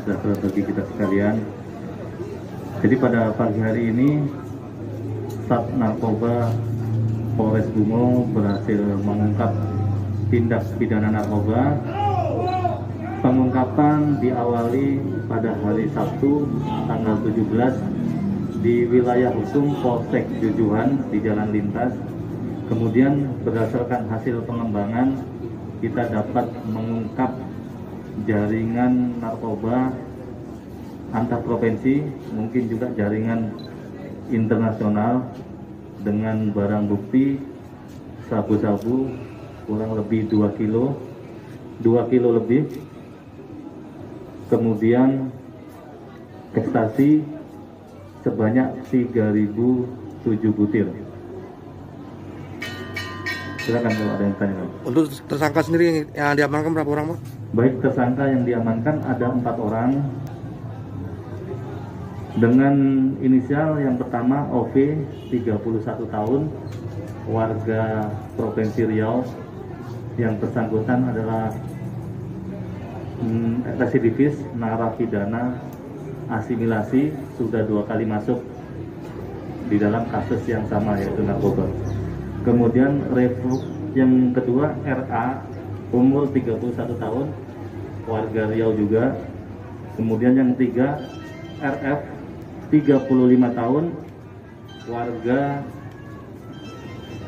sejahtera bagi kita sekalian. Jadi pada pagi hari ini Sat Narkoba Polres Bungo berhasil mengungkap tindak pidana narkoba. Pengungkapan diawali pada hari Sabtu tanggal 17 di wilayah hukum Polsek Jujuhan di Jalan Lintas. Kemudian berdasarkan hasil pengembangan kita dapat mengungkap jaringan narkoba antar provinsi, mungkin juga jaringan internasional dengan barang bukti sabu-sabu kurang lebih 2 kilo lebih, kemudian ekstasi sebanyak 3.007 butir. Silakan kalau ada yang tanya. Untuk tersangka sendiri yang diamankan berapa orang, Pak? Baik, tersangka yang diamankan ada 4 orang dengan inisial yang pertama OV, 31 tahun, warga Provinsi Riau. Yang bersangkutan adalah residivis, narapidana asimilasi, sudah 2 kali masuk di dalam kasus yang sama yaitu narkoba. Kemudian yang kedua RA, umur 31 tahun, warga Riau juga. Kemudian yang ketiga RF, 35 tahun, warga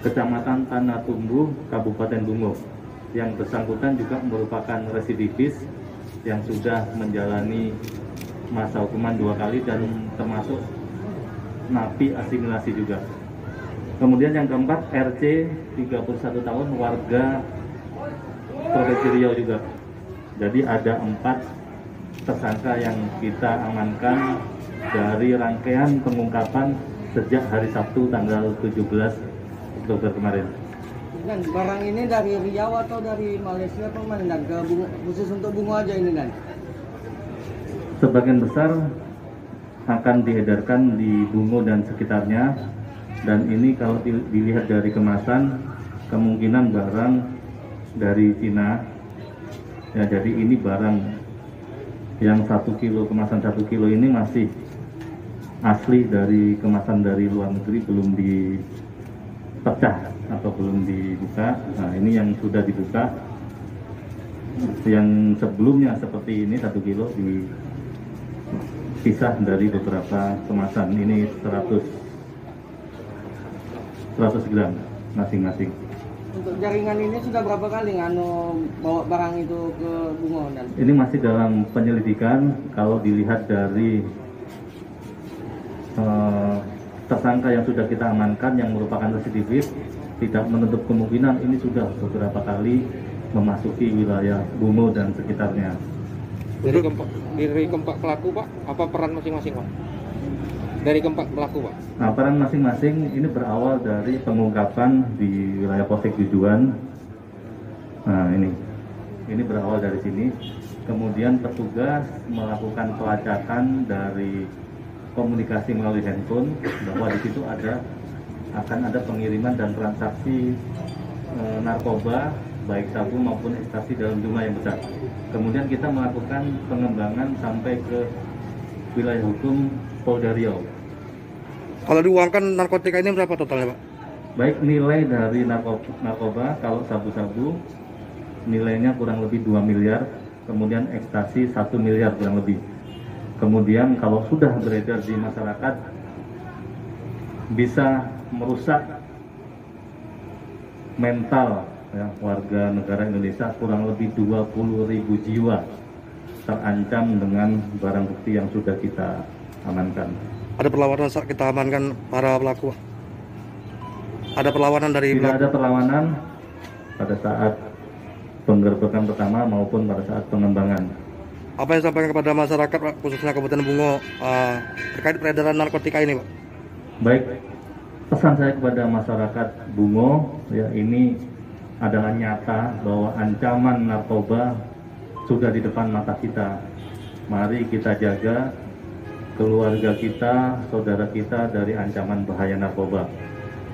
Kecamatan Tanah Tumbuh, Kabupaten Bungo. Yang bersangkutan juga merupakan residivis yang sudah menjalani masa hukuman 2 kali dan termasuk napi asimilasi juga. Kemudian yang keempat RC, 31 tahun, warga Provinsi Riau juga. Jadi ada 4 tersangka yang kita amankan dari rangkaian pengungkapan sejak hari Sabtu tanggal 17 Oktober kemarin. Dan barang ini dari Riau atau dari Malaysia atau mana, dan khusus untuk Bungo aja ini, dan sebagian besar akan diedarkan di Bungo dan sekitarnya, dan ini kalau dilihat dari kemasan kemungkinan barang dari Cina ya. Jadi ini barang yang 1 kilo, kemasan 1 kilo ini masih asli dari kemasan dari luar negeri, belum dipecah atau belum dibuka. Nah, ini yang sudah dibuka. Yang sebelumnya seperti ini 1 kilo dipisah dari beberapa kemasan. Ini 100 gram masing-masing. untuk jaringan ini sudah berapa kali bawa barang itu ke Bungo, dan ini masih dalam penyelidikan. Kalau dilihat dari tersangka yang sudah kita amankan yang merupakan residivis, tidak menutup kemungkinan ini sudah beberapa kali memasuki wilayah Bungo dan sekitarnya. Dari keempat pelaku, Pak, apa peran masing-masing, Pak? Dari keempat pelaku, Pak? Nah, peran masing-masing ini berawal dari pengungkapan di wilayah Polsek Jujuhan. Nah, ini berawal dari sini. Kemudian petugas melakukan pelacakan dari komunikasi melalui handphone bahwa di situ akan ada pengiriman dan transaksi narkoba baik sabu maupun ekstasi dalam jumlah yang besar. Kemudian kita melakukan pengembangan sampai ke wilayah hukum Polda Riau. Kalau diuangkan narkotika ini berapa totalnya, Pak? Baik, nilai dari narkoba kalau sabu-sabu nilainya kurang lebih 2 miliar, kemudian ekstasi 1 miliar kurang lebih. Kemudian kalau sudah beredar di masyarakat bisa merusak mental ya, warga negara Indonesia. Kurang lebih 20.000 jiwa terancam dengan barang bukti yang sudah kita amankan. Ada perlawanan saat kita amankan para pelaku? Ada perlawanan dari Tidak ada perlawanan pada saat penggerbekan pertama maupun pada saat pengembangan. Apa yang disampaikan kepada masyarakat, Pak, khususnya Kabupaten Bungo terkait peredaran narkotika ini, Pak? Baik, pesan saya kepada masyarakat Bungo ya, ini adalah nyata bahwa ancaman narkoba sudah di depan mata kita. Mari kita jaga keluarga kita, saudara kita dari ancaman bahaya narkoba.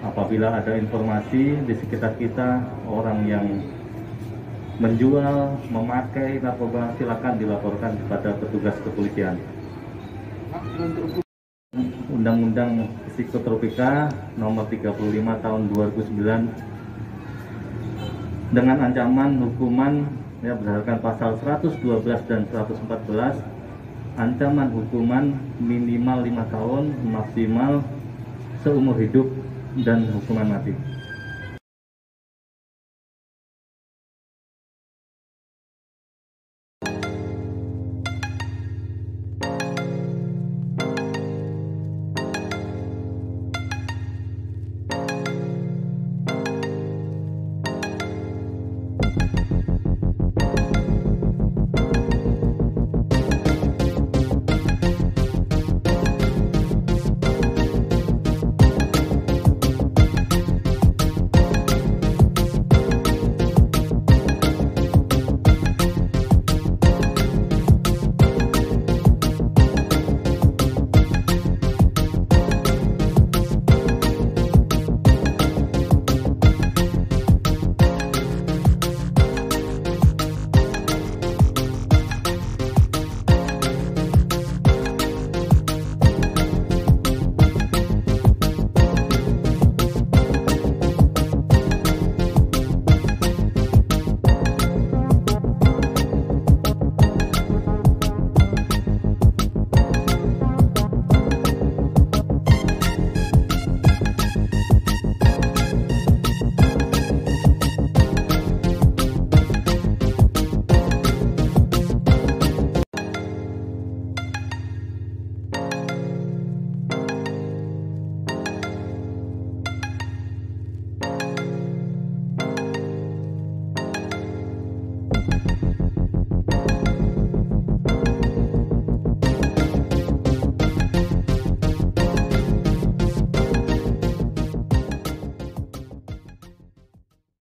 Apabila ada informasi di sekitar kita, orang yang menjual, memakai narkoba, silakan dilaporkan kepada petugas kepolisian. Undang-Undang Psikotropika Nomor 35 Tahun 2009 dengan ancaman hukuman berdasarkan pasal 112 dan 114, ancaman hukuman minimal 5 tahun, maksimal seumur hidup dan hukuman mati.